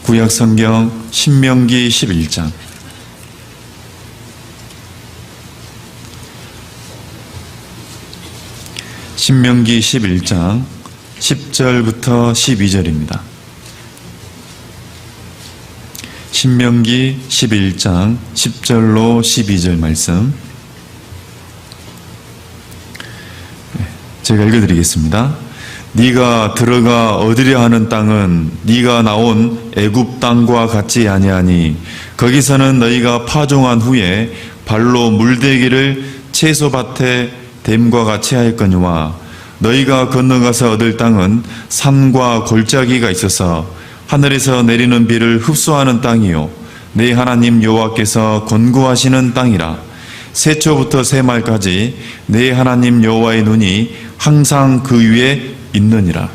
구약성경 신명기 11장. 신명기 11장 10절부터 12절입니다. 신명기 11장 10절로 12절 말씀 제가 읽어드리겠습니다. 네가 들어가 얻으려 하는 땅은 네가 나온 애굽 땅과 같지 아니하니 거기서는 너희가 파종한 후에 발로 물대기를 채소밭에 댐과 같이 하였거니와 너희가 건너가서 얻을 땅은 산과 골짜기가 있어서 하늘에서 내리는 비를 흡수하는 땅이요 내 하나님 여호와께서 권고하시는 땅이라. 세초부터 세말까지 내 하나님 여호와의 눈이 항상 그 위에 있느니라.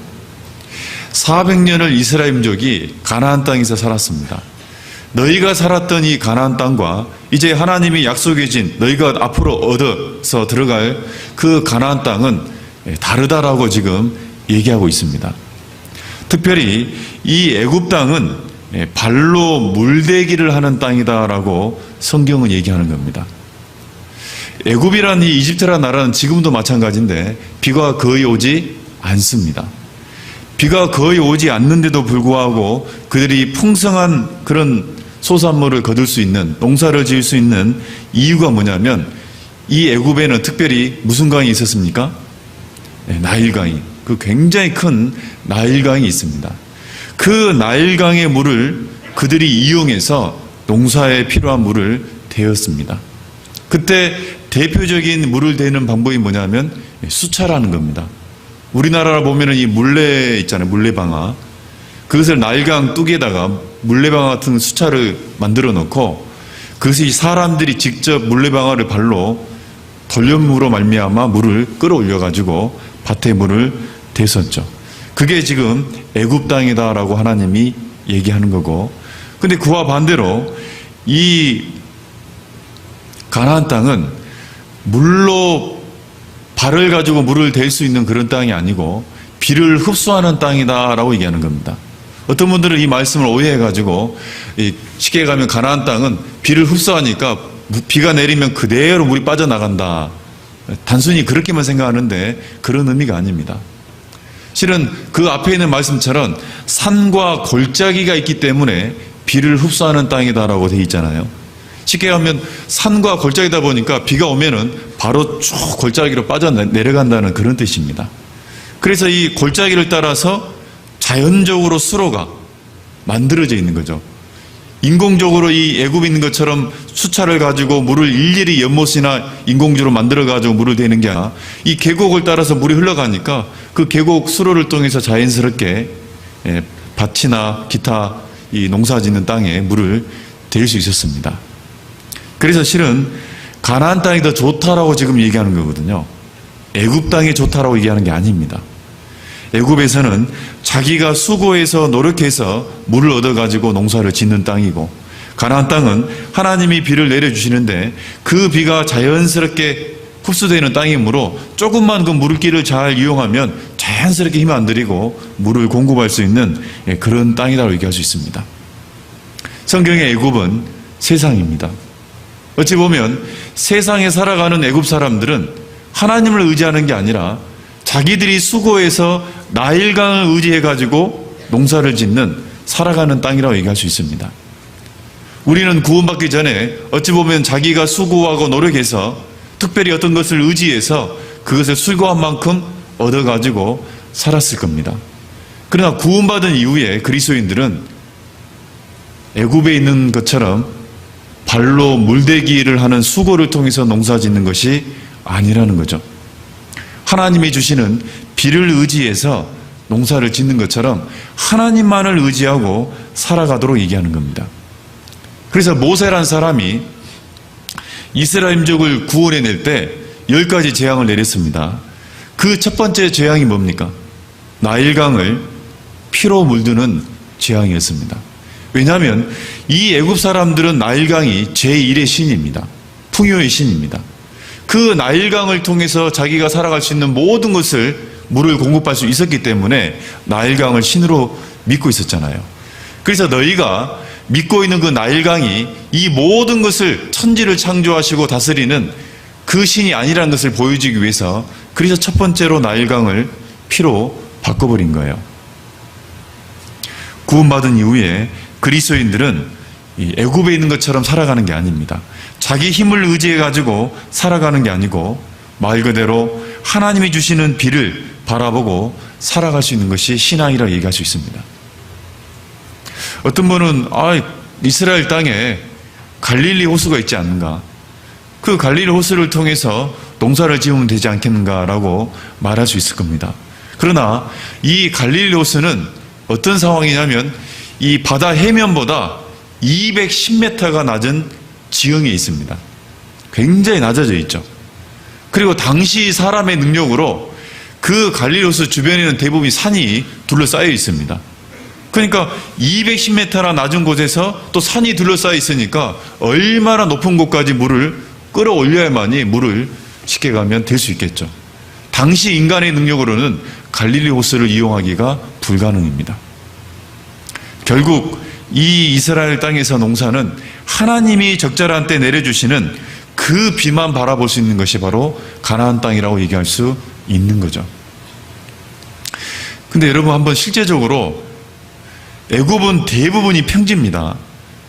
400년을 이스라엘 민족이 가나안 땅에서 살았습니다. 너희가 살았던 이 가나안 땅과 이제 하나님이 약속해 준 너희가 앞으로 얻어서 들어갈 그 가나안 땅은 다르다라고 지금 얘기하고 있습니다. 특별히 이 애굽 땅은 발로 물대기를 하는 땅이다라고 성경은 얘기하는 겁니다. 애굽이란 이 이집트라는 나라는 지금도 마찬가지인데 비가 거의 오지 않습니다. 비가 거의 오지 않는데도 불구하고 그들이 풍성한 그런 소산물을 거둘 수 있는, 농사를 지을 수 있는 이유가 뭐냐면 이 애굽에는 특별히 무슨 강이 있었습니까? 나일강이, 그 굉장히 큰 나일강이 있습니다. 그 나일강의 물을 그들이 이용해서 농사에 필요한 물을 대었습니다. 그때 대표적인 물을 대는 방법이 뭐냐면 수차라는 겁니다. 우리나라를 보면은 이 물레 있잖아요. 물레방아. 그것을 나일강 뚝에다가 물레방아 같은 수차를 만들어 놓고 그것이 사람들이 직접 물레방아를 발로 돌려물로 말미암아 물을 끌어올려 가지고 밭에 물을 대었죠. 그게 지금 애굽 땅이다라고 하나님이 얘기하는 거고, 근데 그와 반대로 이 가나안 땅은 물로 발을 가지고 물을 댈 수 있는 그런 땅이 아니고 비를 흡수하는 땅이다라고 얘기하는 겁니다. 어떤 분들은 이 말씀을 오해해가지고 쉽게 가면 가나안 땅은 비를 흡수하니까 비가 내리면 그대로 물이 빠져나간다. 단순히 그렇게만 생각하는데 그런 의미가 아닙니다. 실은 그 앞에 있는 말씀처럼 산과 골짜기가 있기 때문에 비를 흡수하는 땅이다라고 되어 있잖아요. 쉽게 하면 산과 골짜기다 보니까 비가 오면은 바로 쭉 골짜기로 빠져 내려간다는 그런 뜻입니다. 그래서 이 골짜기를 따라서 자연적으로 수로가 만들어져 있는 거죠. 인공적으로 이 애굽에 있는 것처럼 수차를 가지고 물을 일일이 연못이나 인공적으로 만들어 가지고 물을 대는 게 아니라 이 계곡을 따라서 물이 흘러가니까 그 계곡 수로를 통해서 자연스럽게 밭이나 기타 이 농사 짓는 땅에 물을 댈 수 있었습니다. 그래서 실은 가나안 땅이 더 좋다라고 지금 얘기하는 거거든요. 애굽 땅이 좋다라고 얘기하는 게 아닙니다. 애굽에서는 자기가 수고해서 노력해서 물을 얻어가지고 농사를 짓는 땅이고, 가나안 땅은 하나님이 비를 내려주시는데 그 비가 자연스럽게 흡수되는 땅이므로 조금만 그 물길을 잘 이용하면 자연스럽게 힘 안 들이고 물을 공급할 수 있는 그런 땅이라고 얘기할 수 있습니다. 성경의 애굽은 세상입니다. 어찌 보면 세상에 살아가는 애굽 사람들은 하나님을 의지하는 게 아니라 자기들이 수고해서 나일강을 의지해가지고 농사를 짓는 살아가는 땅이라고 얘기할 수 있습니다. 우리는 구원받기 전에 어찌 보면 자기가 수고하고 노력해서 특별히 어떤 것을 의지해서 그것을 수고한 만큼 얻어가지고 살았을 겁니다. 그러나 구원받은 이후에 그리스도인들은 애굽에 있는 것처럼 발로 물대기를 하는 수고를 통해서 농사 짓는 것이 아니라는 거죠. 하나님이 주시는 비를 의지해서 농사를 짓는 것처럼 하나님만을 의지하고 살아가도록 얘기하는 겁니다. 그래서 모세란 사람이 이스라엘 민족을 구원해낼 때 10가지 재앙을 내렸습니다. 그 첫 번째 재앙이 뭡니까? 나일강을 피로 물드는 재앙이었습니다. 왜냐하면 이 애굽 사람들은 나일강이 제1의 신입니다. 풍요의 신입니다. 그 나일강을 통해서 자기가 살아갈 수 있는 모든 것을 물을 공급할 수 있었기 때문에 나일강을 신으로 믿고 있었잖아요. 그래서 너희가 믿고 있는 그 나일강이 이 모든 것을 천지를 창조하시고 다스리는 그 신이 아니라는 것을 보여주기 위해서 그래서 첫 번째로 나일강을 피로 바꿔버린 거예요. 구원받은 이후에 그리스도인들은 이 애굽에 있는 것처럼 살아가는 게 아닙니다. 자기 힘을 의지해가지고 살아가는 게 아니고 말 그대로 하나님이 주시는 비를 바라보고 살아갈 수 있는 것이 신앙이라고 얘기할 수 있습니다. 어떤 분은 이스라엘 땅에 갈릴리 호수가 있지 않는가? 그 갈릴리 호수를 통해서 농사를 지으면 되지 않겠는가라고 말할 수 있을 겁니다. 그러나 이 갈릴리 호수는 어떤 상황이냐면 이 바다 해면보다 210m가 낮은 지형에 있습니다. 굉장히 낮아져 있죠. 그리고 당시 사람의 능력으로 그 갈릴리 호수 주변에는 대부분 산이 둘러싸여 있습니다. 그러니까 210m나 낮은 곳에서 또 산이 둘러싸여 있으니까 얼마나 높은 곳까지 물을 끌어올려야만이 물을 쉽게 가면 될 수 있겠죠. 당시 인간의 능력으로는 갈릴리 호수를 이용하기가 불가능입니다. 결국 이 이스라엘 땅에서 농사는 하나님이 적절한 때 내려주시는 그 비만 바라볼 수 있는 것이 바로 가나안 땅이라고 얘기할 수 있는 거죠. 근데 여러분 한번 실제적으로 애굽은 대부분이 평지입니다.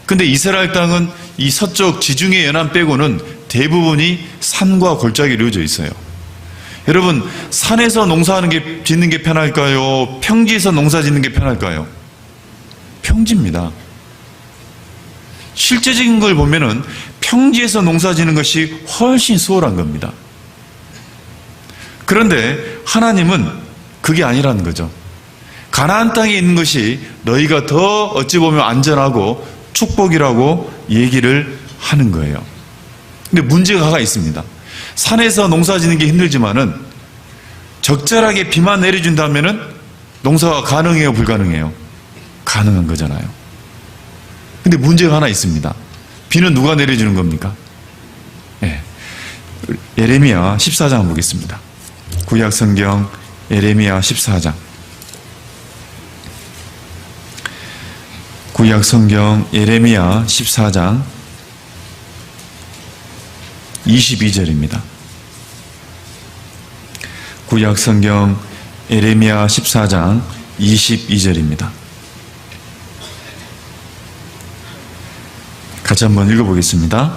근데 이스라엘 땅은 이 서쪽 지중해 연안 빼고는 대부분이 산과 골짜기로 이루어져 있어요. 여러분 산에서 농사하는 짓는 게 편할까요? 평지에서 농사 짓는 게 편할까요? 평지입니다. 실제적인 걸 보면은 평지에서 농사 짓는 것이 훨씬 수월한 겁니다. 그런데 하나님은 그게 아니라는 거죠. 가나안 땅에 있는 것이 너희가 더 어찌 보면 안전하고 축복이라고 얘기를 하는 거예요. 근데 문제가 하나 있습니다. 산에서 농사 짓는 게 힘들지만은 적절하게 비만 내려준다면은 농사가 가능해요, 불가능해요? 가능한 거잖아요. 근데 문제가 하나 있습니다. 비는 누가 내려주는 겁니까? 네. 예레미야 14장 보겠습니다. 구약 성경 예레미야 14장. 구약 성경 예레미야 14장 22절입니다. 구약 성경 예레미야 14장 22절입니다. 같이 한번 읽어보겠습니다.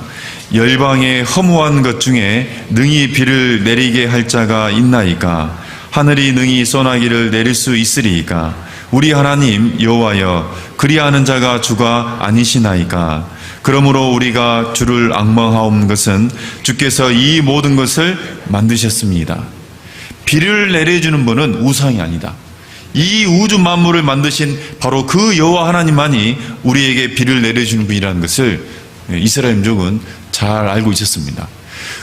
열방의 허무한 것 중에 능히 비를 내리게 할 자가 있나이까? 하늘이 능히 소나기를 내릴 수 있으리이까? 우리 하나님 여호와여, 그리하는 자가 주가 아니시나이까? 그러므로 우리가 주를 앙망하옵는 것은 주께서 이 모든 것을 만드셨습니다. 비를 내려주는 분은 우상이 아니다. 이 우주 만물을 만드신 바로 그 여호와 하나님만이 우리에게 비를 내려주는 분이라는 것을 이스라엘 민족은 잘 알고 있었습니다.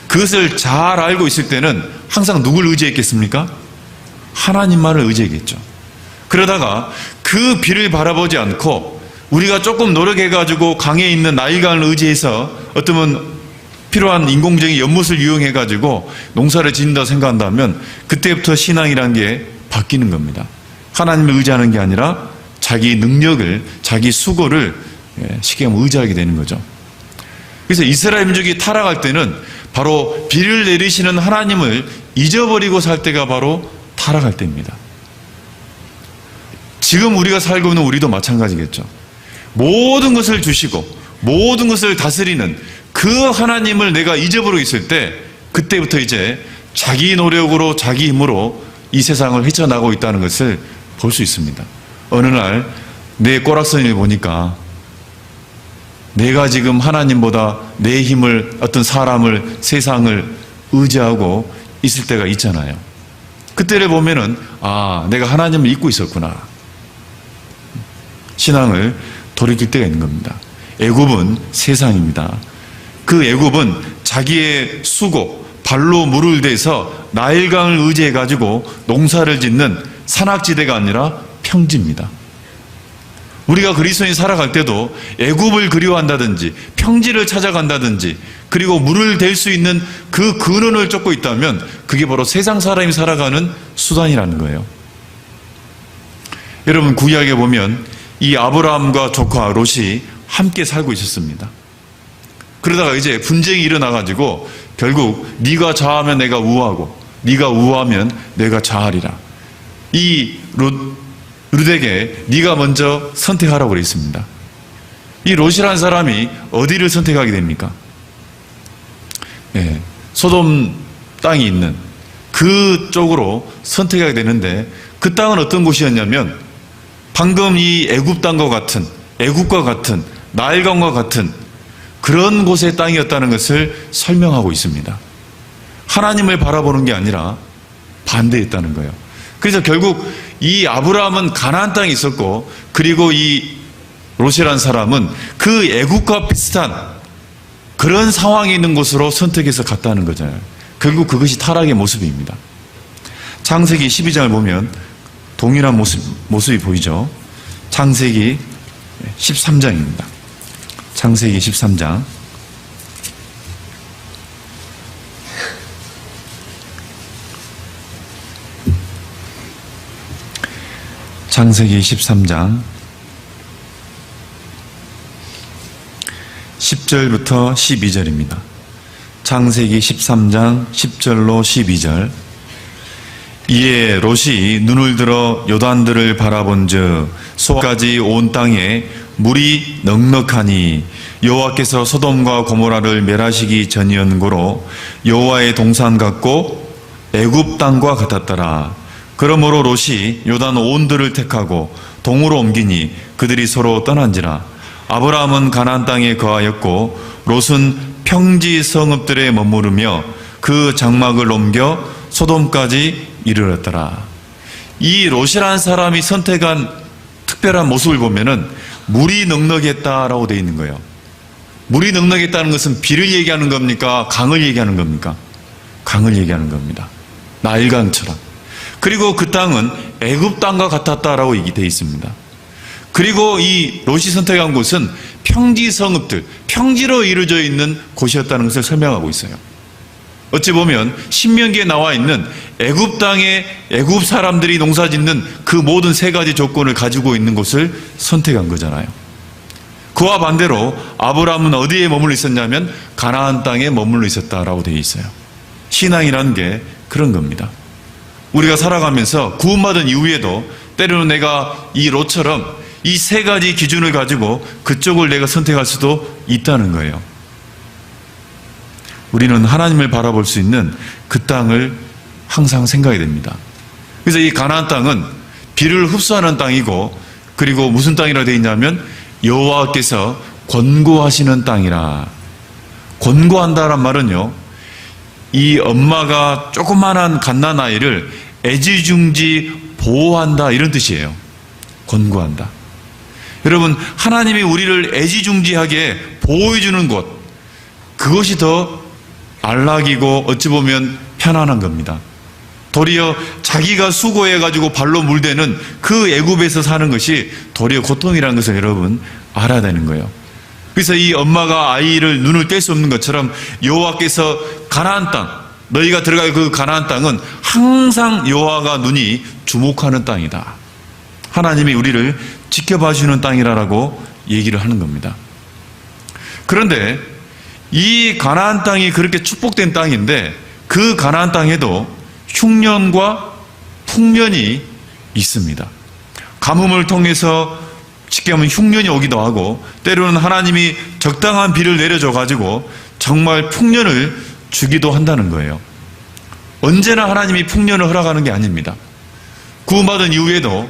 그것을 잘 알고 있을 때는 항상 누굴 의지했겠습니까? 하나님만을 의지했겠죠. 그러다가 그 비를 바라보지 않고 우리가 조금 노력해가지고 강에 있는 나일강을 의지해서 어쩌면 필요한 인공적인 연못을 이용해가지고 농사를 짓는다고 생각한다면 그때부터 신앙이라는 게 바뀌는 겁니다. 하나님을 의지하는 게 아니라 자기 능력을, 자기 수고를 쉽게 하면 의지하게 되는 거죠. 그래서 이스라엘 민족이 타락할 때는 바로 비를 내리시는 하나님을 잊어버리고 살 때가 바로 타락할 때입니다. 지금 우리가 살고 있는 우리도 마찬가지겠죠. 모든 것을 주시고 모든 것을 다스리는 그 하나님을 내가 잊어버리고 있을 때 그때부터 이제 자기 노력으로 자기 힘으로 이 세상을 헤쳐나가고 있다는 것을 볼 수 있습니다. 어느 날 내 꼬락서니를 보니까 내가 지금 하나님보다 내 힘을, 어떤 사람을, 세상을 의지하고 있을 때가 있잖아요. 그때를 보면은 내가 하나님을 잊고 있었구나. 신앙을 돌이킬 때가 있는 겁니다. 애굽은 세상입니다. 그 애굽은 자기의 수고, 발로 물을 대서 나일강을 의지해가지고 농사를 짓는 산악지대가 아니라 평지입니다. 우리가 그리스도인이 살아갈 때도 애굽을 그리워한다든지 평지를 찾아간다든지 그리고 물을 댈 수 있는 그 근원을 쫓고 있다면 그게 바로 세상 사람이 살아가는 수단이라는 거예요. 여러분 구약에 보면 이 아브라함과 조카 롯이 함께 살고 있었습니다. 그러다가 이제 분쟁이 일어나가지고 결국 네가 좌하면 내가 우하고 네가 우하면 내가 좌하리라. 이 롯에게 네가 먼저 선택하라고 그랬습니다. 이 롯이라는 사람이 어디를 선택하게 됩니까? 소돔 땅이 있는 그쪽으로 선택하게 되는데, 그 땅은 어떤 곳이었냐면 방금 이 애굽 땅과 같은, 애굽과 같은, 나일강과 같은 그런 곳의 땅이었다는 것을 설명하고 있습니다. 하나님을 바라보는 게 아니라 반대했다는 거예요. 그래서 결국 이 아브라함은 가나안 땅에 있었고, 그리고 이 롯이라는 사람은 그 애국과 비슷한 그런 상황이 있는 곳으로 선택해서 갔다는 거잖아요. 결국 그것이 타락의 모습입니다. 창세기 12장을 보면 동일한 모습이 보이죠. 창세기 13장입니다. 창세기 13장. 창세기 13장 10절부터 12절입니다. 창세기 13장 10절로 12절. 이에 롯이 눈을 들어 요단들을 바라본즉 소까지 온 땅에 물이 넉넉하니 여호와께서 소돔과 고모라를 멸하시기 전이었고로 여호와의 동산 같고 애굽 땅과 같았더라. 그러므로 롯이 요단 온들을 택하고 동으로 옮기니 그들이 서로 떠난지라. 아브라함은 가나안 땅에 거하였고 롯은 평지 성읍들에 머무르며 그 장막을 옮겨 소돔까지 이르렀더라. 이 롯이라는 사람이 선택한 특별한 모습을 보면은 물이 넉넉했다라고 되어 있는 거예요. 물이 넉넉했다는 것은 비를 얘기하는 겁니까? 강을 얘기하는 겁니까? 강을 얘기하는 겁니다. 나일강처럼. 그리고 그 땅은 애굽 땅과 같았다라고 얘기되어 있습니다. 그리고 이 롯이 선택한 곳은 평지 성읍들, 평지로 이루어져 있는 곳이었다는 것을 설명하고 있어요. 어찌 보면 신명기에 나와 있는 애굽 땅에 애굽 사람들이 농사짓는 그 모든 세 가지 조건을 가지고 있는 곳을 선택한 거잖아요. 그와 반대로 아브라함은 어디에 머물러 있었냐면 가나안 땅에 머물러 있었다라고 되어 있어요. 신앙이라는 게 그런 겁니다. 우리가 살아가면서 구원받은 이후에도 때로는 내가 이 롯처럼 이 세 가지 기준을 가지고 그쪽을 내가 선택할 수도 있다는 거예요. 우리는 하나님을 바라볼 수 있는 그 땅을 항상 생각해야 됩니다. 그래서 이 가나안 땅은 비를 흡수하는 땅이고, 그리고 무슨 땅이라 되어 있냐면 여호와께서 권고하시는 땅이라. 권고한다란 말은요, 이 엄마가 조그만한 갓난아이를 애지중지 보호한다, 이런 뜻이에요. 권고한다. 여러분, 하나님이 우리를 애지중지하게 보호해주는 곳, 그것이 더 안락이고 어찌 보면 편안한 겁니다. 도리어 자기가 수고해가지고 발로 물대는 그 애굽에서 사는 것이 도리어 고통이라는 것을 여러분 알아야 되는 거예요. 그래서 이 엄마가 아이를 눈을 뗄 수 없는 것처럼 여호와께서 가나안 땅, 너희가 들어갈 그 가나안 땅은 항상 여호와가 눈이 주목하는 땅이다. 하나님이 우리를 지켜봐 주는 땅이라고 얘기를 하는 겁니다. 그런데 이 가나안 땅이 그렇게 축복된 땅인데, 그 가나안 땅에도 흉년과 풍년이 있습니다. 가뭄을 통해서 쉽게 하면 흉년이 오기도 하고, 때로는 하나님이 적당한 비를 내려줘 가지고 정말 풍년을 주기도 한다는 거예요. 언제나 하나님이 풍년을 허락하는 게 아닙니다. 구원받은 이후에도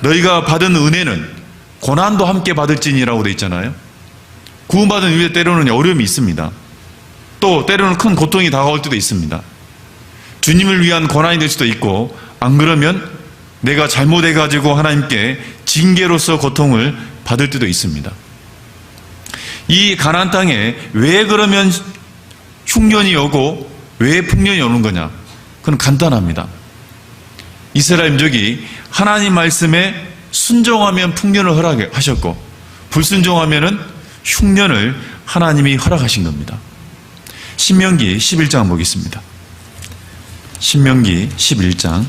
너희가 받은 은혜는 고난도 함께 받을지니라고 되어 있잖아요. 구원받은 이후에 때로는 어려움이 있습니다. 또 때로는 큰 고통이 다가올 때도 있습니다. 주님을 위한 고난이 될 수도 있고, 안 그러면 내가 잘못해가지고 하나님께 징계로서 고통을 받을 때도 있습니다. 이 가나안 땅에 왜 그러면 흉년이 오고 왜 풍년이 오는 거냐? 그건 간단합니다. 이스라엘 민족이 하나님 말씀에 순종하면 풍년을 허락하셨고, 불순종하면은 흉년을 하나님이 허락하신 겁니다. 신명기 11장 보겠습니다. 신명기 11장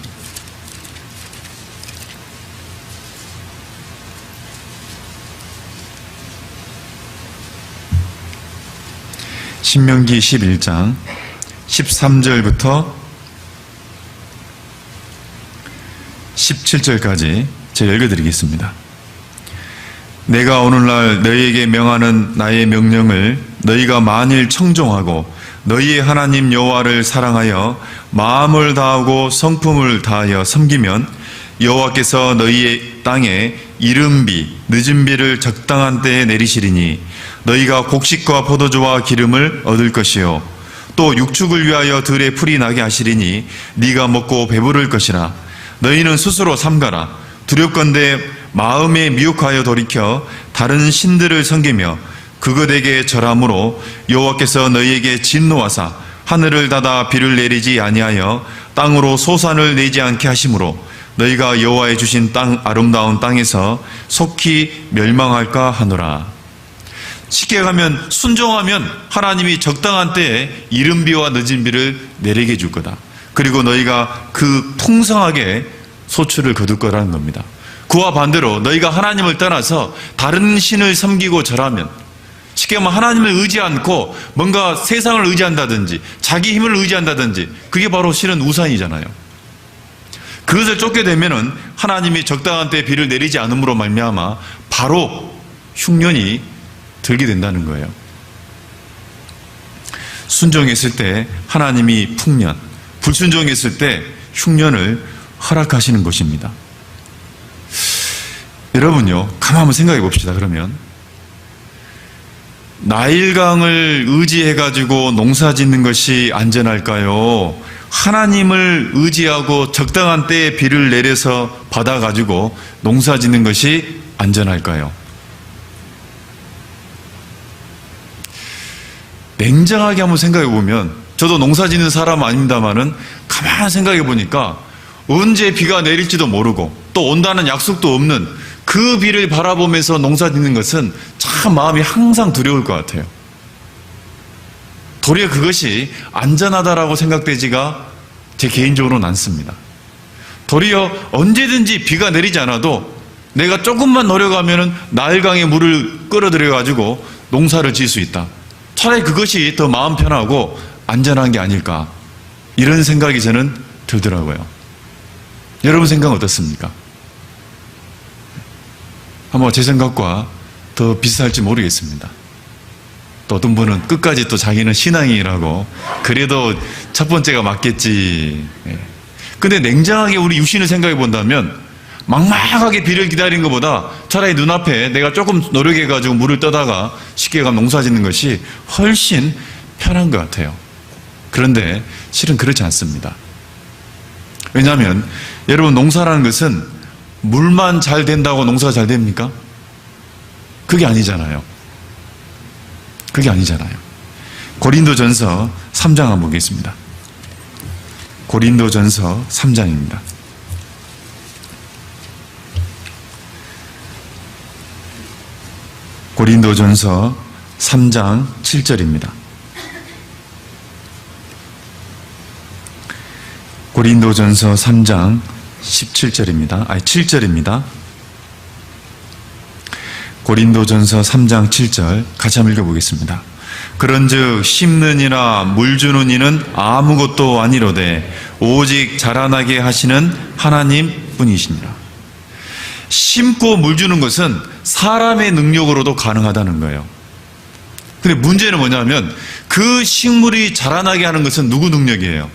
신명기 11장 13절부터 17절까지 제가 읽어드리겠습니다. 내가 오늘날 너희에게 명하는 나의 명령을 너희가 만일 청종하고 너희의 하나님 여호와를 사랑하여 마음을 다하고 성품을 다하여 섬기면 여호와께서 너희의 땅에 이른비 늦은 비를 적당한 때에 내리시리니 너희가 곡식과 포도주와 기름을 얻을 것이요 또 육축을 위하여 들에 풀이 나게 하시리니 네가 먹고 배부를 것이라. 너희는 스스로 삼가라. 두렵건대 마음에 미혹하여 돌이켜 다른 신들을 섬기며 그것에게 절함으로 여호와께서 너희에게 진노하사 하늘을 닫아 비를 내리지 아니하여 땅으로 소산을 내지 않게 하심으로 너희가 여호와의 주신 땅 아름다운 땅에서 속히 멸망할까 하노라. 쉽게 가면 순종하면 하나님이 적당한 때에 이른 비와 늦은 비를 내리게 해줄 거다. 그리고 너희가 그 풍성하게 소출을 거둘 거라는 겁니다. 그와 반대로 너희가 하나님을 떠나서 다른 신을 섬기고 절하면, 쉽게 말하면 하나님을 의지 않고 뭔가 세상을 의지한다든지 자기 힘을 의지한다든지, 그게 바로 실은 우상이잖아요. 그것을 쫓게 되면은 하나님이 적당한 때에 비를 내리지 않음으로 말미암아 바로 흉년이 들게 된다는 거예요. 순종했을 때 하나님이 풍년, 불순종했을 때 흉년을 허락하시는 것입니다. 여러분요, 가만 한번 생각해 봅시다. 그러면 나일강을 의지해가지고 농사 짓는 것이 안전할까요? 하나님을 의지하고 적당한 때에 비를 내려서 받아가지고 농사 짓는 것이 안전할까요? 냉정하게 한번 생각해 보면, 저도 농사 짓는 사람 아닙니다만은 가만히 생각해 보니까 언제 비가 내릴지도 모르고 또 온다는 약속도 없는 그 비를 바라보면서 농사 짓는 것은 참 마음이 항상 두려울 것 같아요. 도리어 그것이 안전하다라고 생각되지가 제 개인적으로는 않습니다. 도리어 언제든지 비가 내리지 않아도 내가 조금만 노력하면 나일강에 물을 끌어들여 가지고 농사를 지을 수 있다. 차라리 그것이 더 마음 편하고 안전한 게 아닐까, 이런 생각이 저는 들더라고요. 여러분 생각은 어떻습니까? 아마 제 생각과 더 비슷할지 모르겠습니다. 또 어떤 분은 끝까지 또 자기는 신앙이라고, 그래도 첫 번째가 맞겠지. 근데 냉정하게 우리 육신을 생각해 본다면 막막하게 비를 기다리는 것보다 차라리 눈앞에 내가 조금 노력해가지고 물을 떠다가 쉽게 가면 농사 짓는 것이 훨씬 편한 것 같아요. 그런데 실은 그렇지 않습니다. 왜냐하면 여러분, 농사라는 것은 물만 잘 된다고 농사가 잘 됩니까? 그게 아니잖아요. 그게 아니잖아요. 고린도전서 3장 한번 보겠습니다. 고린도전서 3장입니다. 고린도전서 3장 7절입니다. 고린도전서 3장 17절입니다. 7절입니다. 고린도전서 3장 7절 같이 한번 읽어보겠습니다. 그런즉 심는이나 물 주는 이는 아무것도 아니로되 오직 자라나게 하시는 하나님 뿐이시니라. 심고 물 주는 것은 사람의 능력으로도 가능하다는 거예요. 근데 문제는 뭐냐면 그 식물이 자라나게 하는 것은 누구 능력이에요?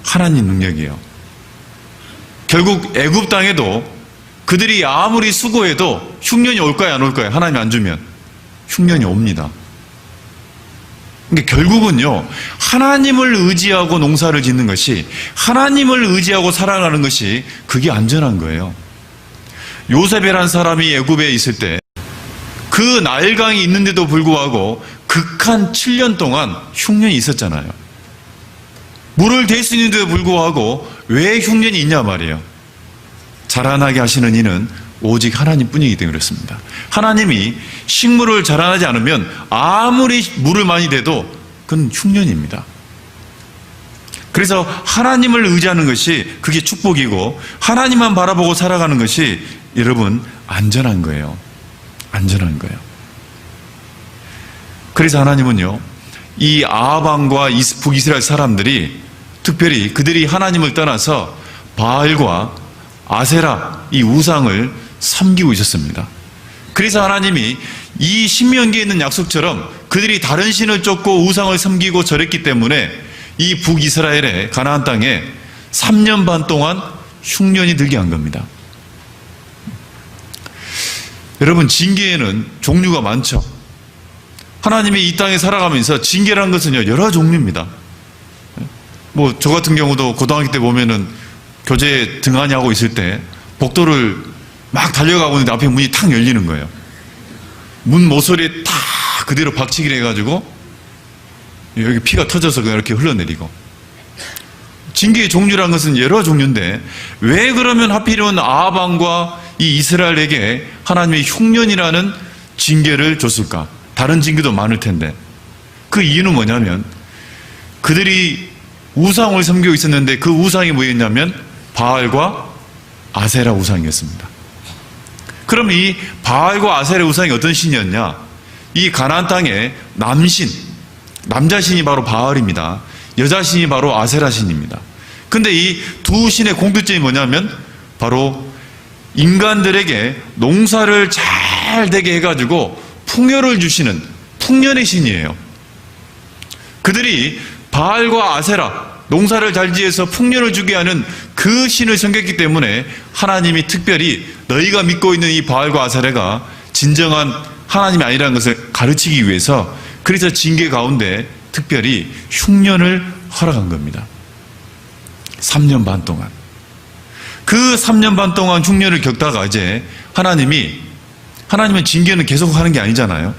하나님 능력이에요. 결국 애굽 땅에도 그들이 아무리 수고해도 흉년이 올까요, 안 올까요? 하나님이 안 주면 흉년이 옵니다. 그러니까 결국은요, 하나님을 의지하고 농사를 짓는 것이, 하나님을 의지하고 살아가는 것이, 그게 안전한 거예요. 요셉이라는 사람이 애굽에 있을 때 그 나일강이 있는데도 불구하고 극한 7년 동안 흉년이 있었잖아요. 물을 댈 수 있는데도 불구하고 왜 흉년이 있냐 말이에요. 자라나게 하시는 이는 오직 하나님뿐이기 때문에 그렇습니다. 하나님이 식물을 자라나지 않으면 아무리 물을 많이 대도 그건 흉년입니다. 그래서 하나님을 의지하는 것이 그게 축복이고, 하나님만 바라보고 살아가는 것이 여러분 안전한 거예요. 안전한 거예요. 그래서 하나님은요, 이 아합 왕과 북이스라엘 사람들이 특별히 그들이 하나님을 떠나서 바알과 아세라 이 우상을 섬기고 있었습니다. 그래서 하나님이 이 신명기에 있는 약속처럼 그들이 다른 신을 쫓고 우상을 섬기고 절했기 때문에 이 북이스라엘의 가나안 땅에 3년 반 동안 흉년이 들게 한 겁니다. 여러분, 징계에는 종류가 많죠. 하나님이 이 땅에 살아가면서 징계라는 것은요, 여러 종류입니다. 뭐 저 같은 경우도 고등학교 때 보면은 교재 등한히 하고 있을 때 복도를 막 달려가고 있는데 앞에 문이 탁 열리는 거예요. 문 모서리에 탁 그대로 박치기를 해가지고 여기 피가 터져서 그냥 이렇게 흘러내리고. 징계의 종류라는 것은 여러 종류인데 왜 그러면 하필이면 아합 왕과 이 이스라엘에게 하나님의 흉년이라는 징계를 줬을까? 다른 징계도 많을 텐데 그 이유는 뭐냐면 그들이 우상을 섬기고 있었는데 그 우상이 뭐였냐면 바알과 아세라 우상이었습니다. 그럼 이 바알과 아세라 우상이 어떤 신이었냐? 이 가나안 땅의 남자 신이 바로 바알입니다. 여자 신이 바로 아세라 신입니다. 근데 이 두 신의 공통점이 뭐냐면 바로 인간들에게 농사를 잘 되게 해가지고 풍요를 주시는 풍년의 신이에요. 그들이 바알과 아세라, 농사를 잘 지어서 풍년을 주게 하는 그 신을 섬겼기 때문에 하나님이 특별히 너희가 믿고 있는 이 바알과 아세라가 진정한 하나님이 아니라는 것을 가르치기 위해서 그래서 징계 가운데 특별히 흉년을 허락한 겁니다. 3년 반 동안. 그 3년 반 동안 흉년을 겪다가 이제 하나님은 징계는 계속 하는 게 아니잖아요.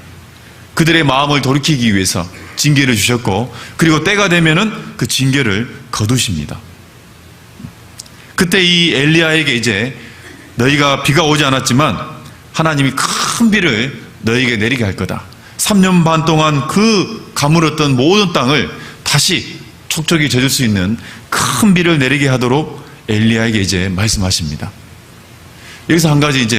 그들의 마음을 돌이키기 위해서 징계를 주셨고 그리고 때가 되면은 그 징계를 거두십니다. 그때 이 엘리야에게 이제 너희가 비가 오지 않았지만 하나님이 큰 비를 너희에게 내리게 할 거다. 3년 반 동안 그 가물었던 모든 땅을 다시 촉촉이 젖을 수 있는 큰 비를 내리게 하도록 엘리야에게 이제 말씀하십니다. 여기서 한 가지 이제